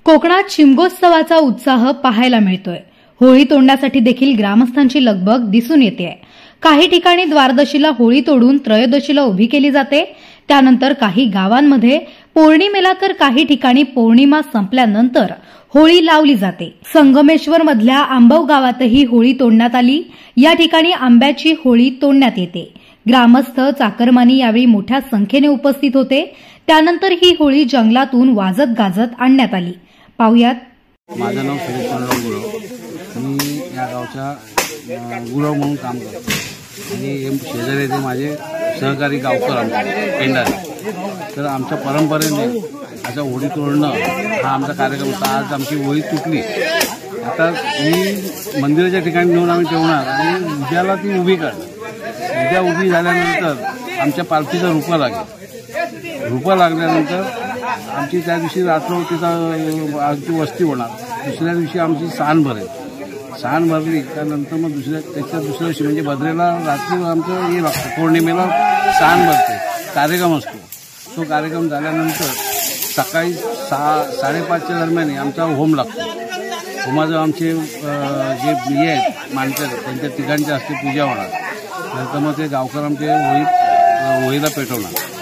कोकणात शिमगोत्सवाचा उत्साह पाहायला मिळतोय। होळी तोडण्यासाठी देखील ग्रामस्थांची लगबग दिसून येते। काही ठिकाणी द्वादशीला होळी तोडून त्रयोदशीला उभी केली जाते। त्यानंतर काही गावांमध्ये पौर्णिमेला तर काही ठिकाणी पौर्णिमा संपल्यानंतर होळी लावली जाते। संगमेश्वर मधल्या आंबव गावातही होळी तोडण्यात आली। या ठिकाणी आंब्याची होळी तोडण्यात येते। ग्रामस्थ चाकरमानी यावेळी मोठ्या संख्येने उपस्थित होते। त्यानंतर ही होळी जंगलातून वाजत गाजत आणण्यात आली। पाहुयात। माझं नाव सुरेश गुरव, मी या गावचा गुरव म्हणून काम करतो आणि शेजारी ते माझे सहकारी गावकर आमचे पेंडारे। तर आमच्या परंपरेने असं होळी तोडणं हा आमचा कार्यक्रम होता। आज आमची होळी तुटली, आता ही मंदिराच्या ठिकाणी नेऊन आम्ही ठेवणार आणि उद्याला ती उभी करणार। उद्या उभी झाल्यानंतर आमच्या पालखीचा रुपा लागेल। रुपा लागल्यानंतर आमची त्या दिवशी रात्र तिचा आमची वस्ती होणार। दुसऱ्या दिवशी आमची सांड भरेल। सांड भरली त्यानंतर मग त्याच्या दुसऱ्या दिवशी म्हणजे भद्रेला रात्री आमचं हे लागतं, पौर्णिमेला सांड भरते, कार्यक्रम असतो। तो कार्यक्रम झाल्यानंतर सकाळी 6-5च्या दरम्यान आमचा होम लागतो। होमाचं आमचे जे हे आहेत माणसं त्यांच्या ठिकाणचे असते पूजा होणार। नंतर मग ते गावकर आमचे होळीला पेटवणार।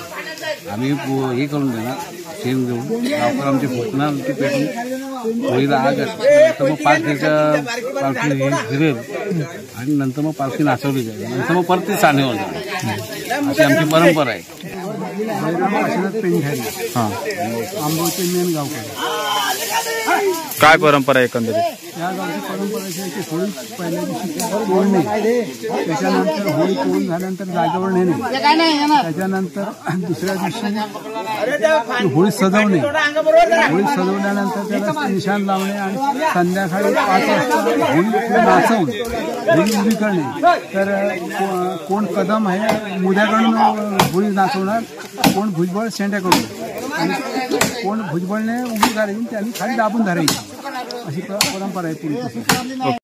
आम्ही हे करून देणार, शेण देऊन गावकर आमचे फुटणार, ते पेटून होळीला आग नंतर मग 5 दिवसाच्या पालखी फिरेल आणि नंतर मग पालखी नाचवली जाईल। नंतर मग परत ते सानेवर जाईल। अशी आमची परंपरा आहे। आंबोचे मेन गावकर काय परंपरा आहे एकंदरीत? या गावची परंपरा अशी आहे की होळी पहिल्या दिवशी तोडणे, त्याच्यानंतर होळी तोडून झाल्यानंतर जागेवर नेणे, त्याच्यानंतर दुसऱ्या दिवशी होळी सजवणे, होळी सजवल्यानंतर त्याला निशाण लावणे आणि संध्याकाळी 5 वाजता होळी नाचवून होळी उभी करणे। तर कोण कदम आहे मुद्याकडून होळी नाचवणार, कोण भुजबळ शेंड्याकडून, आणि कोण भुजबळने उभी करायची त्यांनी खाली दाबून धरायची। अशी परंपरा आहे पूर्वीपासून।